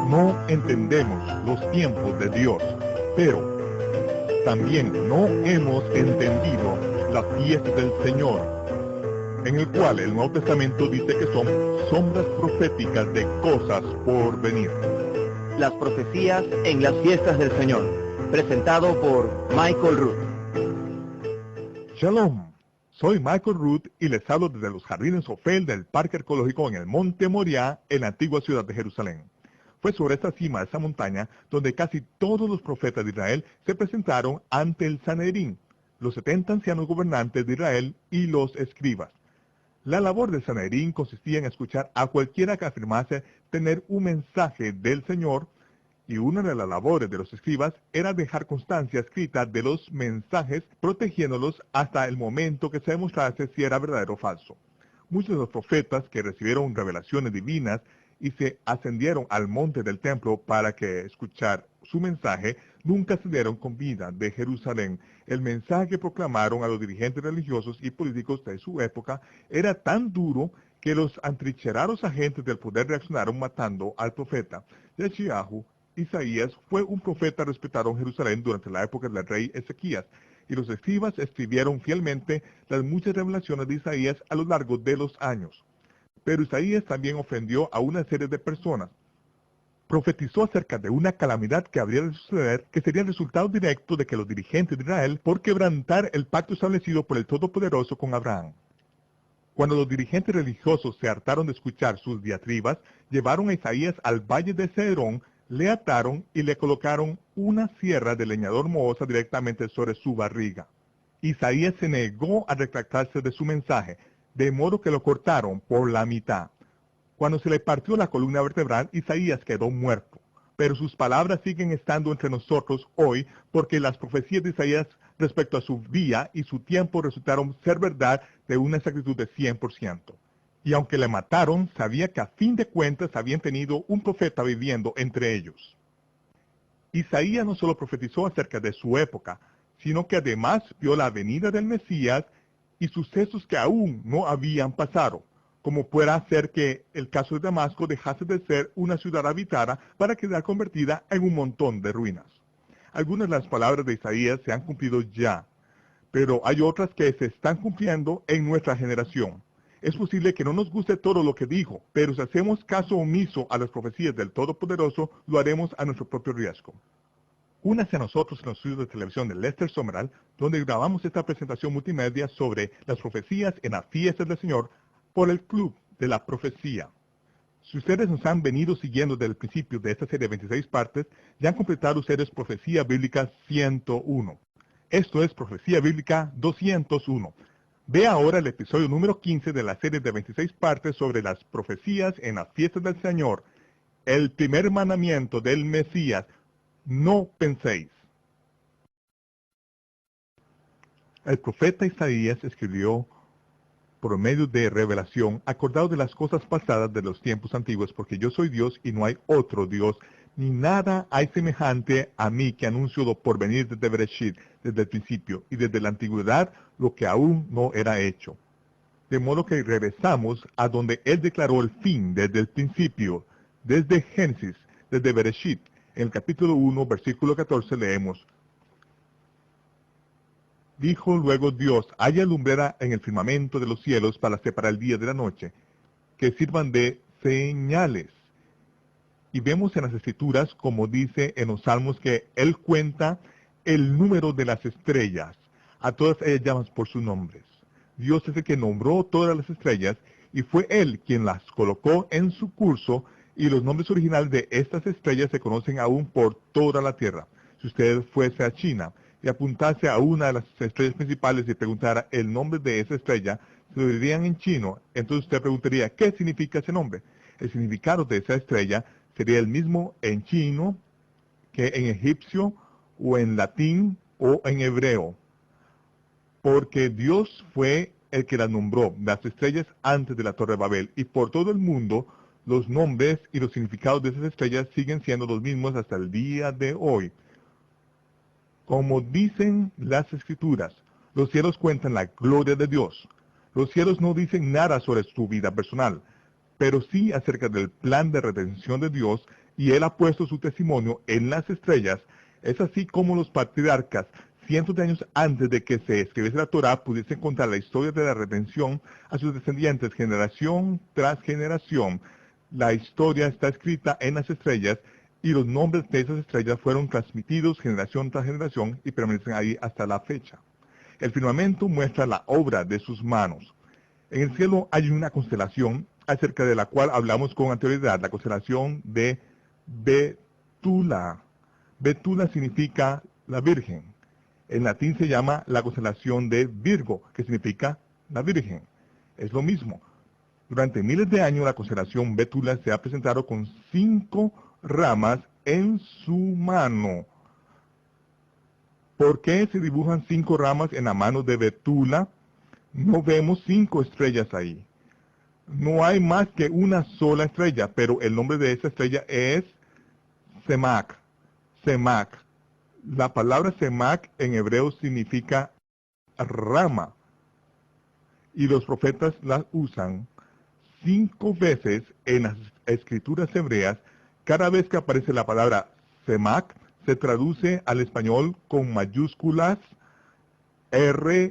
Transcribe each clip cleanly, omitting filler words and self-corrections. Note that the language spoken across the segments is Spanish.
no entendemos los tiempos de Dios, pero también no hemos entendido las fiestas del Señor, en el cual el Nuevo Testamento dice que son sombras proféticas de cosas por venir. Las profecías en las fiestas del Señor, presentado por Michael Root. Shalom, soy Michael Root y les hablo desde los jardines Ofel del Parque Arqueológico en el Monte Moriah, en la antigua ciudad de Jerusalén. Fue sobre esta cima de esa montaña donde casi todos los profetas de Israel se presentaron ante el Sanedrín, los 70 ancianos gobernantes de Israel y los escribas. La labor del Sanedrín consistía en escuchar a cualquiera que afirmase tener un mensaje del Señor, y una de las labores de los escribas era dejar constancia escrita de los mensajes, protegiéndolos hasta el momento que se demostrase si era verdadero o falso. Muchos de los profetas que recibieron revelaciones divinas y se ascendieron al monte del templo para que escuchar su mensaje, nunca salieron con vida de Jerusalén. El mensaje que proclamaron a los dirigentes religiosos y políticos de su época era tan duro que los atrincherados agentes del poder reaccionaron matando al profeta. Yeshayahu, Isaías, fue un profeta respetado en Jerusalén durante la época del rey Ezequías, y los escribas escribieron fielmente las muchas revelaciones de Isaías a lo largo de los años. Pero Isaías también ofendió a una serie de personas. Profetizó acerca de una calamidad que habría de suceder, que sería el resultado directo de que los dirigentes de Israel por quebrantar el pacto establecido por el Todopoderoso con Abraham. Cuando los dirigentes religiosos se hartaron de escuchar sus diatribas, llevaron a Isaías al valle de Cedrón, le ataron y le colocaron una sierra de leñador mohosa directamente sobre su barriga. Isaías se negó a retractarse de su mensaje, de modo que lo cortaron por la mitad. Cuando se le partió la columna vertebral, Isaías quedó muerto. Pero sus palabras siguen estando entre nosotros hoy, porque las profecías de Isaías respecto a su día y su tiempo resultaron ser verdad de una exactitud de 100%. Y aunque le mataron, sabía que a fin de cuentas habían tenido un profeta viviendo entre ellos. Isaías no solo profetizó acerca de su época, sino que además vio la venida del Mesías y sucesos que aún no habían pasado, como pueda ser que el caso de Damasco dejase de ser una ciudad habitada para quedar convertida en un montón de ruinas. Algunas de las palabras de Isaías se han cumplido ya, pero hay otras que se están cumpliendo en nuestra generación. Es posible que no nos guste todo lo que dijo, pero si hacemos caso omiso a las profecías del Todopoderoso, lo haremos a nuestro propio riesgo. Únase a nosotros en los estudios de televisión de Lester Sumrall, donde grabamos esta presentación multimedia sobre las profecías en las fiestas del Señor por el Club de la Profecía. Si ustedes nos han venido siguiendo desde el principio de esta serie de 26 partes, ya han completado ustedes Profecía Bíblica 101. Esto es Profecía Bíblica 201. Ve ahora el episodio número 15 de la serie de 26 partes sobre las profecías en las fiestas del Señor, el primer mandamiento del Mesías. No penséis. El profeta Isaías escribió por medio de revelación, acordado de las cosas pasadas de los tiempos antiguos, porque yo soy Dios y no hay otro Dios, ni nada hay semejante a mí que anuncio lo por venir desde Bereshit, desde el principio, y desde la antigüedad lo que aún no era hecho. De modo que regresamos a donde él declaró el fin desde el principio, desde Génesis, desde Bereshit. En el capítulo 1, versículo 14 leemos: Dijo luego Dios, haya lumbrera en el firmamento de los cielos para separar el día de la noche, que sirvan de señales. Y vemos en las Escrituras, como dice en los Salmos, que Él cuenta el número de las estrellas. A todas ellas llaman por sus nombres. Dios es el que nombró todas las estrellas, y fue Él quien las colocó en su curso, y los nombres originales de estas estrellas se conocen aún por toda la tierra. Si usted fuese a China y apuntase a una de las estrellas principales y preguntara el nombre de esa estrella, se lo dirían en chino. Entonces usted preguntaría, ¿qué significa ese nombre? El significado de esa estrella sería el mismo en chino que en egipcio o en latín o en hebreo. Porque Dios fue el que las nombró, las estrellas antes de la Torre de Babel, y por todo el mundo los nombres y los significados de esas estrellas siguen siendo los mismos hasta el día de hoy. Como dicen las Escrituras, los cielos cuentan la gloria de Dios. Los cielos no dicen nada sobre su vida personal, pero sí acerca del plan de redención de Dios, y Él ha puesto su testimonio en las estrellas. Es así como los patriarcas, cientos de años antes de que se escribiese la Torá, pudiesen contar la historia de la redención a sus descendientes generación tras generación. La historia está escrita en las estrellas, y los nombres de esas estrellas fueron transmitidos generación tras generación y permanecen ahí hasta la fecha. El firmamento muestra la obra de sus manos. En el cielo hay una constelación acerca de la cual hablamos con anterioridad, la constelación de Betula. Betula significa la Virgen. En latín se llama la constelación de Virgo, que significa la Virgen. Es lo mismo. Durante miles de años la constelación Betula se ha presentado con 5 ramas en su mano. ¿Por qué se dibujan 5 ramas en la mano de Betula? No vemos 5 estrellas ahí. No hay más que una sola estrella, pero el nombre de esa estrella es Semak. Semak. La palabra Semak en hebreo significa rama. Y los profetas la usan 5 veces en las escrituras hebreas. Cada vez que aparece la palabra Semak, se traduce al español con mayúsculas R-A-M-A,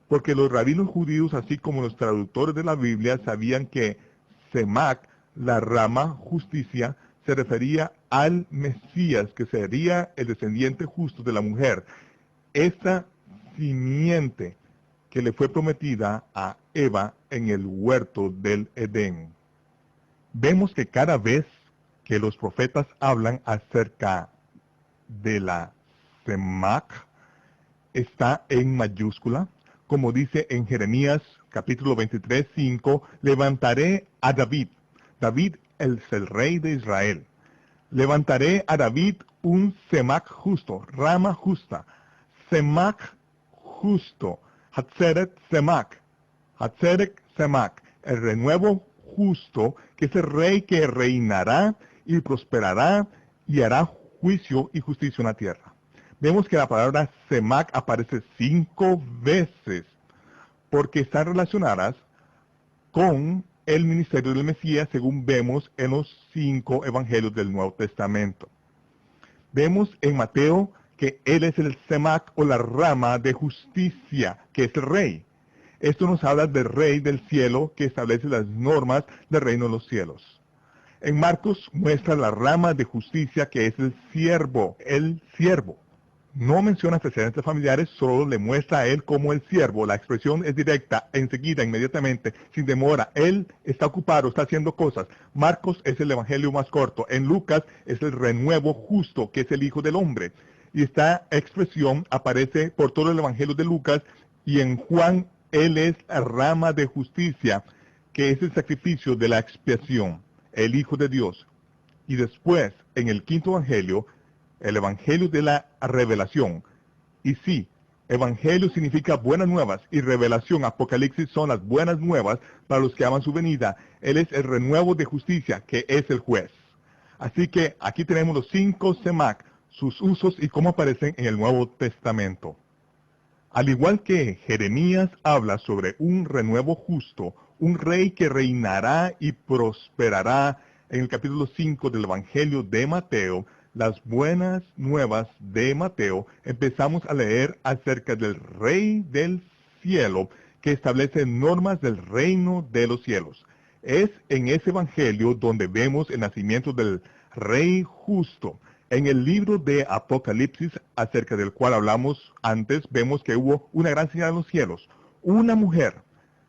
porque los rabinos judíos, así como los traductores de la Biblia, sabían que Semak, la rama justicia, se refería al Mesías, que sería el descendiente justo de la mujer. Esta simiente que le fue prometida a Eva en el huerto del Edén. Vemos que cada vez que los profetas hablan acerca de la Semak, está en mayúscula, como dice en Jeremías capítulo 23, 5, levantaré a David. David es el rey de Israel. Levantaré a David un Semak justo, rama justa. Semak justo. Hatzeret Semak. Hatzeret Semak. El renuevo justo, que es el rey que reinará y prosperará y hará juicio y justicia en la tierra. Vemos que la palabra Semak aparece 5 veces, porque están relacionadas con el ministerio del Mesías, según vemos en los 5 evangelios del Nuevo Testamento. Vemos en Mateo que él es el Semak, o la rama de justicia, que es el rey. Esto nos habla del rey del cielo, que establece las normas del reino de los cielos. En Marcos muestra la rama de justicia, que es el siervo. El siervo. No menciona antecedentes familiares, solo le muestra a él como el siervo. La expresión es directa, enseguida, inmediatamente, sin demora. Él está ocupado, está haciendo cosas. Marcos es el evangelio más corto. En Lucas es el renuevo justo, que es el Hijo del Hombre. Y esta expresión aparece por todo el evangelio de Lucas, y en Juan él es la rama de justicia, que es el sacrificio de la expiación, el Hijo de Dios. Y después, en el 5º evangelio, el evangelio de la revelación. Y sí, evangelio significa buenas nuevas, y revelación, apocalipsis, son las buenas nuevas para los que aman su venida. Él es el renuevo de justicia, que es el juez. Así que aquí tenemos los 5 Semak, sus usos y cómo aparecen en el Nuevo Testamento. Al igual que Jeremías habla sobre un renuevo justo, un rey que reinará y prosperará, en el capítulo 5 del Evangelio de Mateo, las buenas nuevas de Mateo, empezamos a leer acerca del Rey del cielo, que establece normas del reino de los cielos. Es en ese Evangelio donde vemos el nacimiento del Rey justo. En el libro de Apocalipsis, acerca del cual hablamos antes, vemos que hubo una gran señal en los cielos. Una mujer,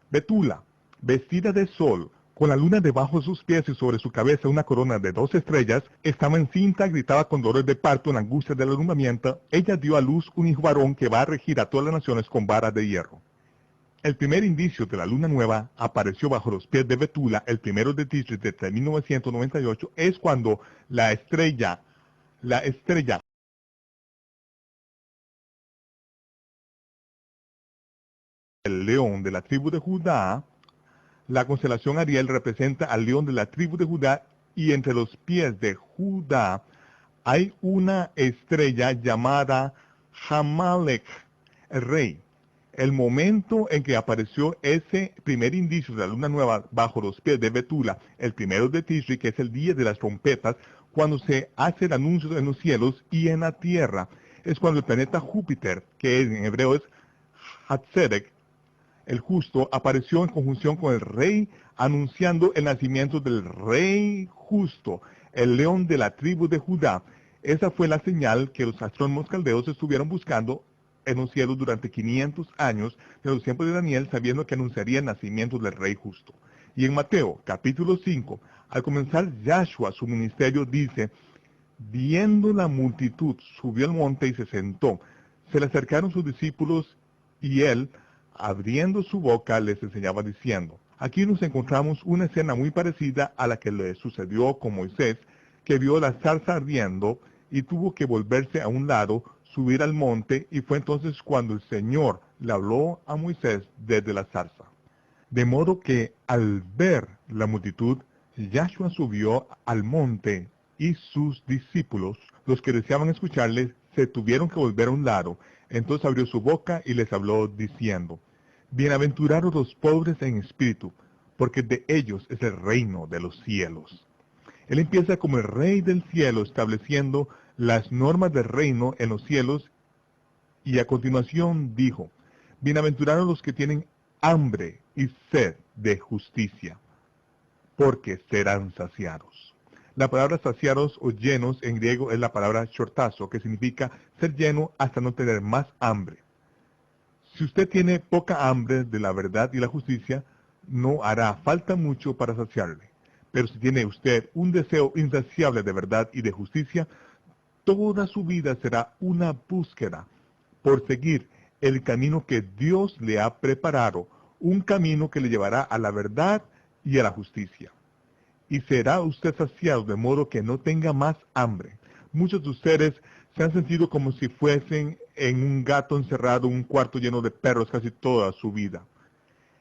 Betula, vestida de sol, con la luna debajo de sus pies y sobre su cabeza una corona de 2 estrellas, estaba encinta, gritaba con dolores de parto, en angustia del alumbramiento. Ella dio a luz un hijo varón que va a regir a todas las naciones con varas de hierro. El primer indicio de la luna nueva apareció bajo los pies de Betula el 1 de Tishrei de 1998, es cuando la estrella el león de la tribu de Judá, la constelación Ariel representa al león de la tribu de Judá, y entre los pies de Judá hay una estrella llamada Hamalek, el rey. El momento en que apareció ese primer indicio de la luna nueva bajo los pies de Betula, el primero de Tishri, que es el día de las trompetas, cuando se hace el anuncio en los cielos y en la tierra, es cuando el planeta Júpiter, que en hebreo es Hatzedek, el justo, apareció en conjunción con el rey, anunciando el nacimiento del rey justo, el león de la tribu de Judá. Esa fue la señal que los astrónomos caldeos estuvieron buscando en los cielos durante 500 años de los tiempos de Daniel, sabiendo que anunciaría el nacimiento del rey justo. Y en Mateo, capítulo 5, al comenzar Yahshua su ministerio, dice: viendo la multitud, subió al monte y se sentó. Se le acercaron sus discípulos y él, abriendo su boca, les enseñaba diciendo. Aquí nos encontramos una escena muy parecida a la que le sucedió con Moisés, que vio la zarza ardiendo y tuvo que volverse a un lado, subir al monte, y fue entonces cuando el Señor le habló a Moisés desde la zarza. De modo que al ver la multitud, Yahshua subió al monte y sus discípulos, los que deseaban escucharle, se tuvieron que volver a un lado. Entonces abrió su boca y les habló diciendo: bienaventurados los pobres en espíritu, porque de ellos es el reino de los cielos. Él empieza como el rey del cielo, estableciendo las normas del reino en los cielos, y a continuación dijo: bienaventurados los que tienen hambre y sed de justicia, porque serán saciados. La palabra saciados o llenos en griego es la palabra shortazo, que significa ser lleno hasta no tener más hambre. Si usted tiene poca hambre de la verdad y la justicia, no hará falta mucho para saciarle. Pero si tiene usted un deseo insaciable de verdad y de justicia, toda su vida será una búsqueda por seguir el camino que Dios le ha preparado, un camino que le llevará a la verdad y a la justicia. Y será usted saciado de modo que no tenga más hambre. Muchos de ustedes se han sentido como si fuesen en un gato encerrado en un cuarto lleno de perros casi toda su vida.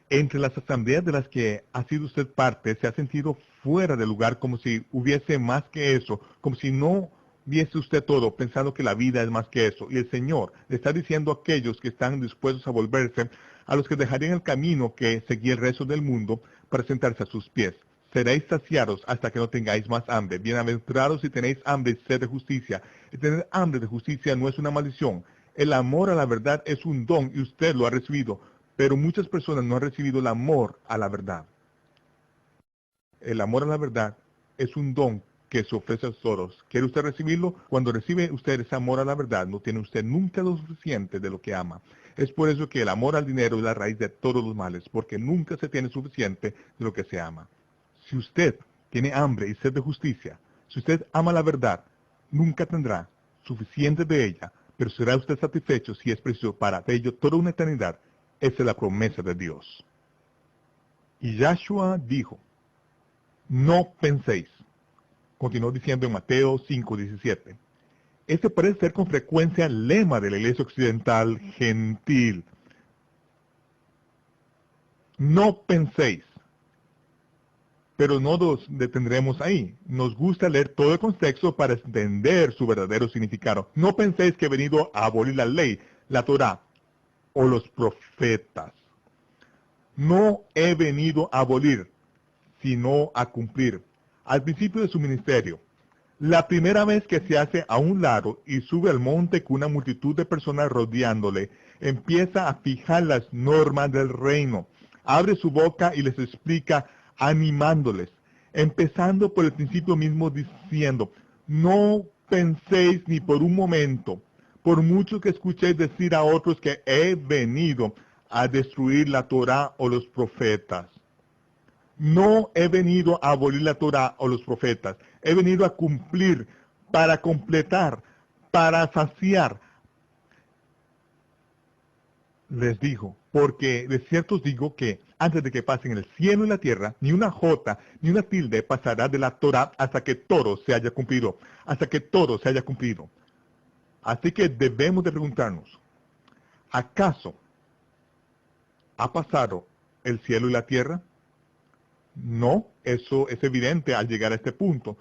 Entre las asambleas de las que ha sido usted parte, se ha sentido fuera de lugar, como si hubiese más que eso, como si no viese usted todo, pensando que la vida es más que eso. Y el Señor le está diciendo a aquellos que están dispuestos a volverse, a los que dejarían el camino que seguía el resto del mundo, para sentarse a sus pies: seréis saciados hasta que no tengáis más hambre. Bienaventurados si tenéis hambre y sed de justicia. El tener hambre de justicia no es una maldición. El amor a la verdad es un don y usted lo ha recibido, pero muchas personas no han recibido el amor a la verdad. El amor a la verdad es un don que se ofrece a todos. ¿Quiere usted recibirlo? Cuando recibe usted ese amor a la verdad, no tiene usted nunca lo suficiente de lo que ama. Es por eso que el amor al dinero es la raíz de todos los males, porque nunca se tiene suficiente de lo que se ama. Si usted tiene hambre y sed de justicia, si usted ama la verdad, nunca tendrá suficiente de ella, pero será usted satisfecho si es preciso para ello toda una eternidad. Esa es la promesa de Dios. Y Yahshua dijo: no penséis. Continuó diciendo en Mateo 5:17. Este parece ser con frecuencia el lema de la iglesia occidental gentil. No penséis. Pero no nos detendremos ahí. Nos gusta leer todo el contexto para entender su verdadero significado. No penséis que he venido a abolir la ley, la Torá o los profetas. No he venido a abolir, sino a cumplir. Al principio de su ministerio, la primera vez que se hace a un lado y sube al monte con una multitud de personas rodeándole, empieza a fijar las normas del reino. Abre su boca y les explica, animándoles, empezando por el principio mismo diciendo: no penséis ni por un momento, por mucho que escuchéis decir a otros que he venido a destruir la Torá o los profetas. No he venido a abolir la Torá o los profetas. He venido a cumplir, para completar, para saciar. Les dijo, porque de cierto os digo que antes de que pasen el cielo y la tierra, ni una jota, ni una tilde pasará de la Torá hasta que todo se haya cumplido. Hasta que todo se haya cumplido. Así que debemos de preguntarnos, ¿acaso ha pasado el cielo y la tierra? No, eso es evidente al llegar a este punto.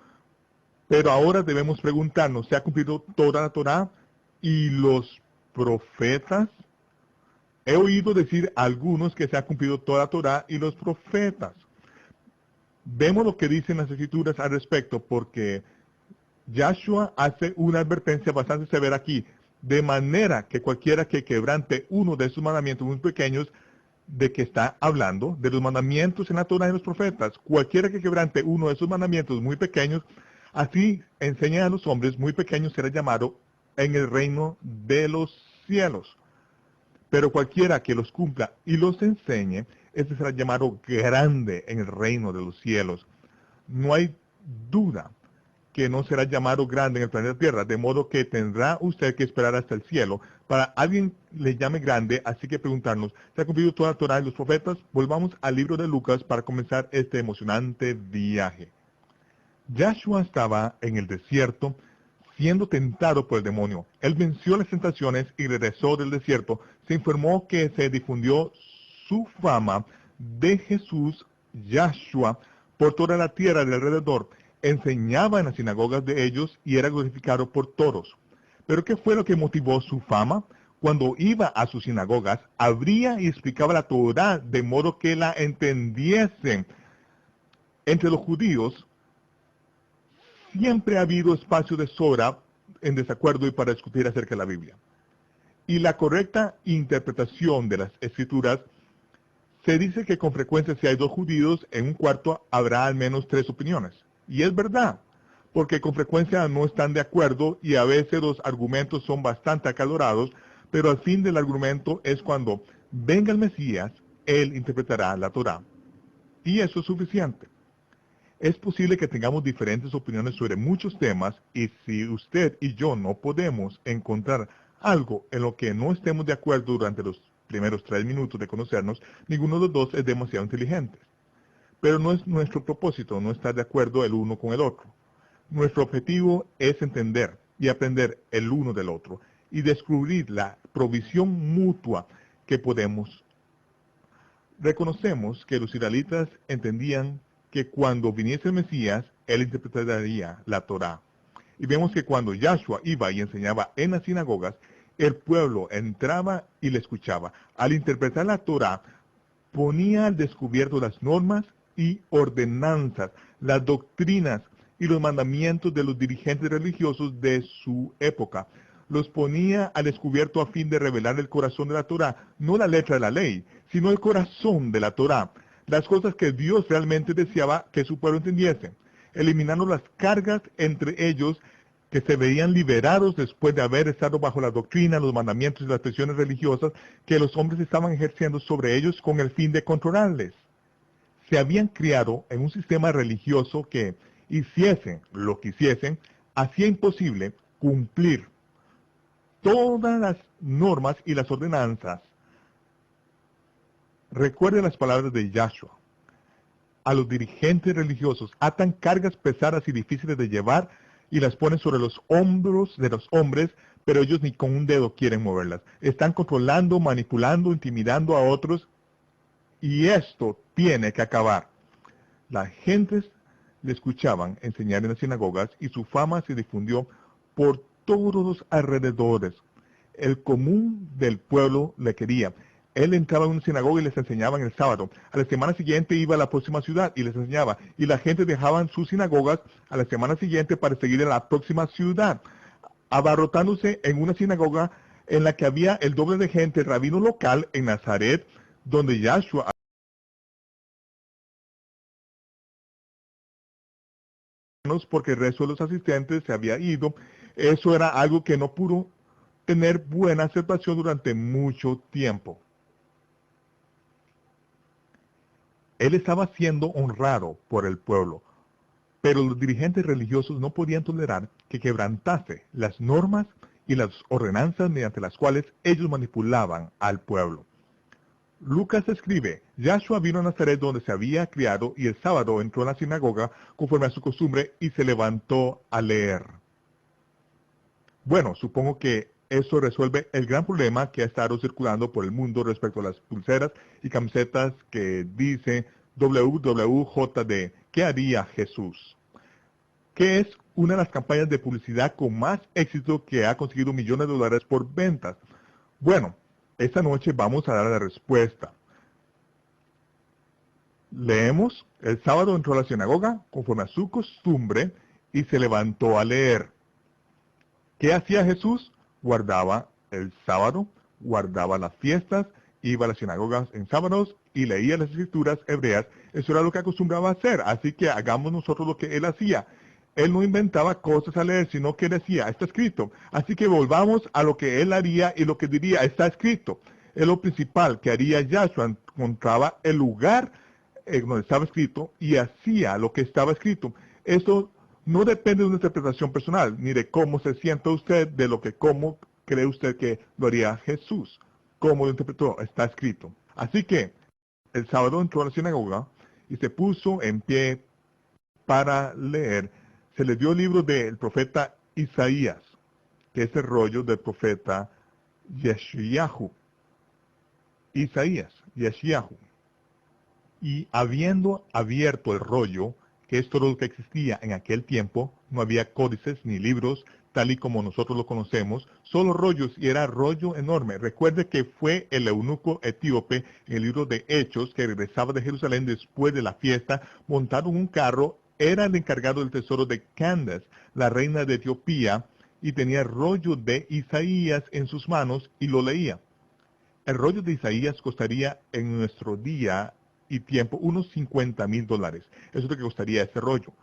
Pero ahora debemos preguntarnos, ¿se ha cumplido toda la Torá y los profetas? He oído decir a algunos que se ha cumplido toda la Torá y los profetas. Vemos lo que dicen las Escrituras al respecto, porque Yahshua hace una advertencia bastante severa aquí, de manera que cualquiera que quebrante uno de esos mandamientos muy pequeños, de que está hablando, de los mandamientos en la Torá y los profetas, cualquiera que quebrante uno de esos mandamientos muy pequeños, así enseña a los hombres muy pequeños será llamado en el reino de los cielos. Pero cualquiera que los cumpla y los enseñe, ese será llamado grande en el reino de los cielos. No hay duda que no será llamado grande en el planeta Tierra, de modo que tendrá usted que esperar hasta el cielo para alguien le llame grande, así que preguntarnos, ¿se ha cumplido toda la Torá y los profetas? Volvamos al libro de Lucas para comenzar este emocionante viaje. Yahshua estaba en el desierto siendo tentado por el demonio. Él venció las tentaciones y regresó del desierto. Se informó que se difundió su fama de Jesús, Yahshua, por toda la tierra de alrededor. Enseñaba en las sinagogas de ellos y era glorificado por todos. ¿Pero qué fue lo que motivó su fama? Cuando iba a sus sinagogas, abría y explicaba la Torá de modo que la entendiesen. Entre los judíos, siempre ha habido espacio de sobra en desacuerdo y para discutir acerca de la Biblia. Y la correcta interpretación de las Escrituras, se dice que con frecuencia si hay dos judíos en un cuarto habrá al menos tres opiniones. Y es verdad, porque con frecuencia no están de acuerdo y a veces los argumentos son bastante acalorados, pero al fin del argumento es cuando venga el Mesías, él interpretará la Torá. Y eso es suficiente. Es posible que tengamos diferentes opiniones sobre muchos temas y si usted y yo no podemos encontrar algo en lo que no estemos de acuerdo durante los primeros 3 minutos de conocernos, ninguno de los dos es demasiado inteligente. Pero no es nuestro propósito no estar de acuerdo el uno con el otro. Nuestro objetivo es entender y aprender el uno del otro y descubrir la provisión mutua que podemos. Reconocemos que los israelitas entendían que cuando viniese el Mesías, él interpretaría la Torá. Y vemos que cuando Yahshua iba y enseñaba en las sinagogas, el pueblo entraba y le escuchaba. Al interpretar la Torá, ponía al descubierto las normas y ordenanzas, las doctrinas y los mandamientos de los dirigentes religiosos de su época. Los ponía al descubierto a fin de revelar el corazón de la Torá, no la letra de la ley, sino el corazón de la Torá, las cosas que Dios realmente deseaba que su pueblo entendiese, eliminando las cargas entre ellos que se veían liberados después de haber estado bajo la doctrina, los mandamientos y las presiones religiosas que los hombres estaban ejerciendo sobre ellos con el fin de controlarles. Se habían criado en un sistema religioso que, hiciesen lo que hiciesen, hacía imposible cumplir todas las normas y las ordenanzas. Recuerde las palabras de Yahshua. A los dirigentes religiosos atan cargas pesadas y difíciles de llevar y las ponen sobre los hombros de los hombres, pero ellos ni con un dedo quieren moverlas. Están controlando, manipulando, intimidando a otros y esto tiene que acabar. Las gentes le escuchaban enseñar en las sinagogas y su fama se difundió por todos los alrededores. El común del pueblo le quería. Él entraba en una sinagoga y les enseñaba en el sábado. A la semana siguiente iba a la próxima ciudad y les enseñaba. Y la gente dejaba sus sinagogas a la semana siguiente para seguir en la próxima ciudad, abarrotándose en una sinagoga en la que había el doble de gente, el rabino local en Nazaret, donde Yahshua, porque el resto de los asistentes se había ido. Eso era algo que no pudo tener buena aceptación durante mucho tiempo. Él estaba siendo honrado por el pueblo, pero los dirigentes religiosos no podían tolerar que quebrantase las normas y las ordenanzas mediante las cuales ellos manipulaban al pueblo. Lucas escribe, Yahshua vino a Nazaret donde se había criado y el sábado entró en la sinagoga conforme a su costumbre y se levantó a leer. Bueno, supongo que eso resuelve el gran problema que ha estado circulando por el mundo respecto a las pulseras y camisetas que dice WWJD, ¿qué haría Jesús? Que es una de las campañas de publicidad con más éxito que ha conseguido millones de dólares por ventas. Bueno, Esta noche vamos a dar la respuesta. Leemos, el sábado entró a la sinagoga conforme a su costumbre y se levantó a leer. ¿Qué hacía Jesús? Guardaba el sábado, guardaba las fiestas, iba a las sinagogas en sábados y leía las escrituras hebreas. Eso era lo que acostumbraba a hacer, así que hagamos nosotros lo que él hacía. Él no inventaba cosas a leer, sino que decía, está escrito. Así que volvamos a lo que él haría y lo que diría, está escrito. Es lo principal que haría Yahshua, encontraba el lugar donde estaba escrito y hacía lo que estaba escrito. Eso no depende de una interpretación personal, ni de cómo se sienta usted, de lo que cómo cree usted que lo haría Jesús. Cómo lo interpretó, está escrito. Así que el sábado entró a la sinagoga y se puso en pie para leer. Se le dio el libro del profeta Isaías, que es el rollo del profeta Yeshayahu. Isaías, Yeshayahu. Y habiendo abierto el rollo, que es todo lo que existía en aquel tiempo, no había códices ni libros, tal y como nosotros lo conocemos, solo rollos, y era rollo enorme. Recuerde que fue el eunuco etíope en el libro de Hechos, que regresaba de Jerusalén después de la fiesta, montado en un carro, era el encargado del tesoro de Candace, la reina de Etiopía, y tenía el rollo de Isaías en sus manos y lo leía. El rollo de Isaías costaría en nuestro día y tiempo unos $50,000. Eso es lo que costaría ese rollo.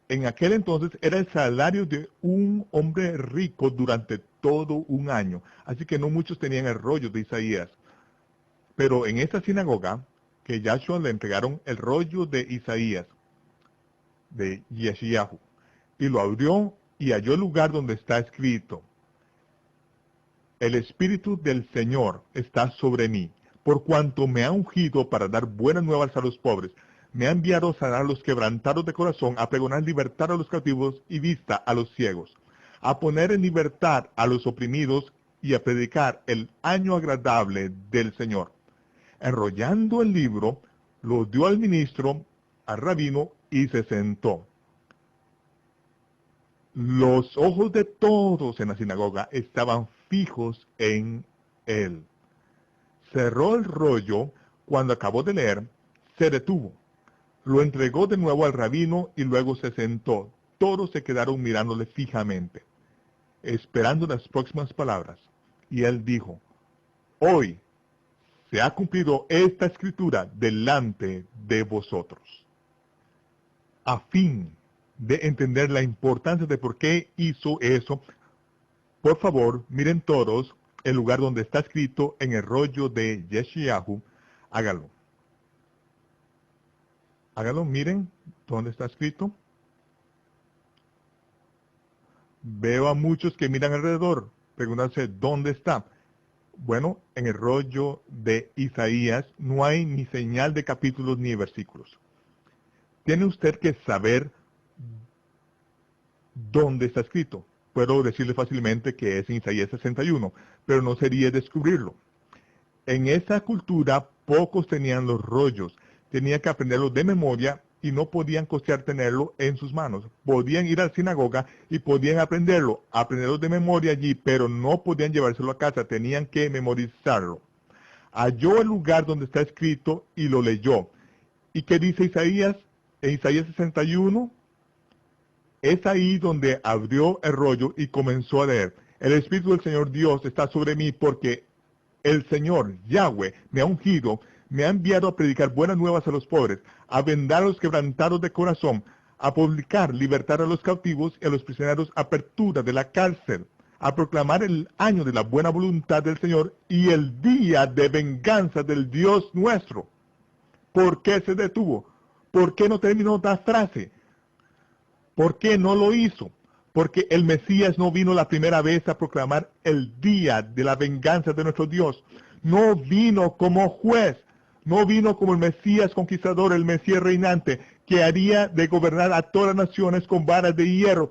En aquel entonces era el salario de un hombre rico durante todo un año. Así que no muchos tenían el rollo de Isaías. Pero en esta sinagoga, que Yahshua le entregaron el rollo de Isaías, de Yeshayahu, y lo abrió y halló el lugar donde está escrito: el Espíritu del Señor está sobre mí, por cuanto me ha ungido para dar buenas nuevas a los pobres. Me ha enviado a sanar a los quebrantados de corazón, a pregonar libertad a los cautivos y vista a los ciegos, a poner en libertad a los oprimidos y a predicar el año agradable del Señor. Enrollando el libro, lo dio al ministro, al rabino, y se sentó. Los ojos de todos en la sinagoga estaban fijos en él. Cerró el rollo. Cuando acabó de leer, se detuvo. Lo entregó de nuevo al rabino y luego se sentó. Todos se quedaron mirándole fijamente, esperando las próximas palabras. Y él dijo: hoy se ha cumplido esta escritura delante de vosotros. A fin de entender la importancia de por qué hizo eso, por favor, miren todos el lugar donde está escrito en el rollo de Yeshayahu. Hágalo. Hágalo, miren dónde está escrito. Veo a muchos que miran alrededor, preguntarse dónde está. Bueno, en el rollo de Isaías no hay ni señal de capítulos ni de versículos. Tiene usted que saber dónde está escrito. Puedo decirle fácilmente que es en Isaías 61, pero no sería descubrirlo. En esa cultura pocos tenían los rollos, tenían que aprenderlo de memoria y no podían costear tenerlo en sus manos. Podían ir a la sinagoga y podían aprenderlo de memoria allí, pero no podían llevárselo a casa, tenían que memorizarlo. Halló el lugar donde está escrito y lo leyó. ¿Y qué dice Isaías? En Isaías 61, es ahí donde abrió el rollo y comenzó a leer: el Espíritu del Señor Dios está sobre mí porque el Señor, Yahweh, me ha ungido, me ha enviado a predicar buenas nuevas a los pobres, a vendar a los quebrantados de corazón, a publicar libertad a los cautivos y a los prisioneros, apertura de la cárcel, a proclamar el año de la buena voluntad del Señor y el día de venganza del Dios nuestro. ¿Por qué se detuvo? ¿Por qué no terminó la frase? ¿Por qué no lo hizo? Porque el Mesías no vino la primera vez a proclamar el día de la venganza de nuestro Dios. No vino como juez, no vino como el Mesías conquistador, el Mesías reinante, que haría de gobernar a todas las naciones con varas de hierro,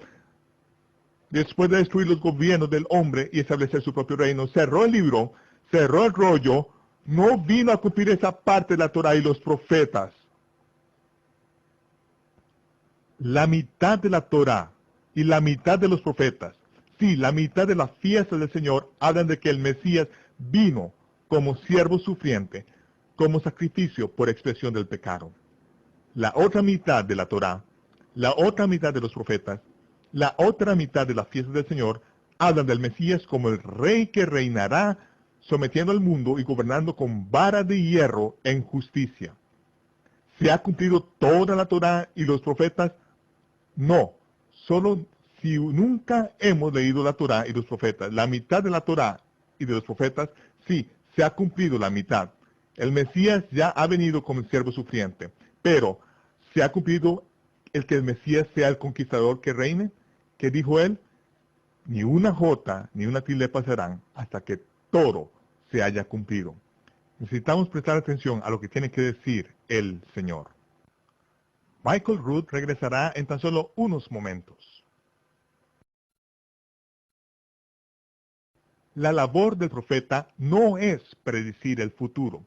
después de destruir los gobiernos del hombre y establecer su propio reino. Cerró el libro, cerró el rollo, no vino a cumplir esa parte de la Torah y los profetas. La mitad de la Torah y la mitad de los profetas, sí, la mitad de las fiestas del Señor hablan de que el Mesías vino como siervo sufriente, como sacrificio por expiación del pecado. La otra mitad de la Torá, la otra mitad de los profetas, la otra mitad de las fiestas del Señor, hablan del Mesías como el rey que reinará sometiendo al mundo y gobernando con vara de hierro en justicia. ¿Se ha cumplido toda la Torá y los profetas? No, solo si nunca hemos leído la Torá y los profetas, la mitad de la Torá y de los profetas, sí, se ha cumplido la mitad. El Mesías ya ha venido como el siervo sufriente, pero ¿se ha cumplido el que el Mesías sea el conquistador que reine? ¿Qué dijo él? Ni una jota ni una tilde pasarán hasta que todo se haya cumplido. Necesitamos prestar atención a lo que tiene que decir el Señor. Michael Root regresará en tan solo unos momentos. La labor del profeta no es predecir el futuro.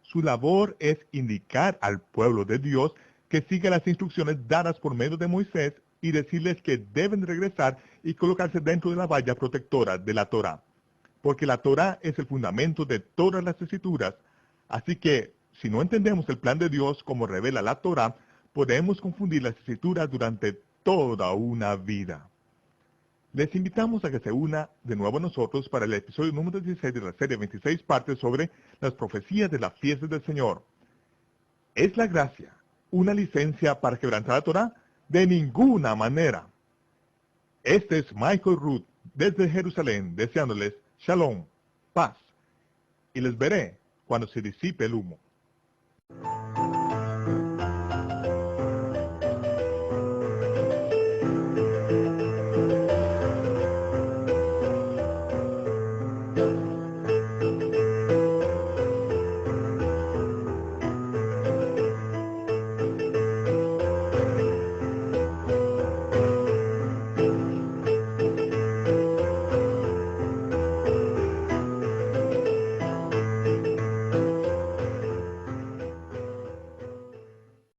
Su labor es indicar al pueblo de Dios que siga las instrucciones dadas por medio de Moisés y decirles que deben regresar y colocarse dentro de la valla protectora de la Torá. Porque la Torá es el fundamento de todas las escrituras. Así que, si no entendemos el plan de Dios como revela la Torá, podemos confundir las escrituras durante toda una vida. Les invitamos a que se una de nuevo a nosotros para el episodio número 16 de la serie 26 partes sobre las profecías de las fiestas del Señor. ¿Es la gracia una licencia para quebrantar la Torá? De ninguna manera. Este es Michael Root desde Jerusalén deseándoles Shalom, paz, y les veré cuando se disipe el humo.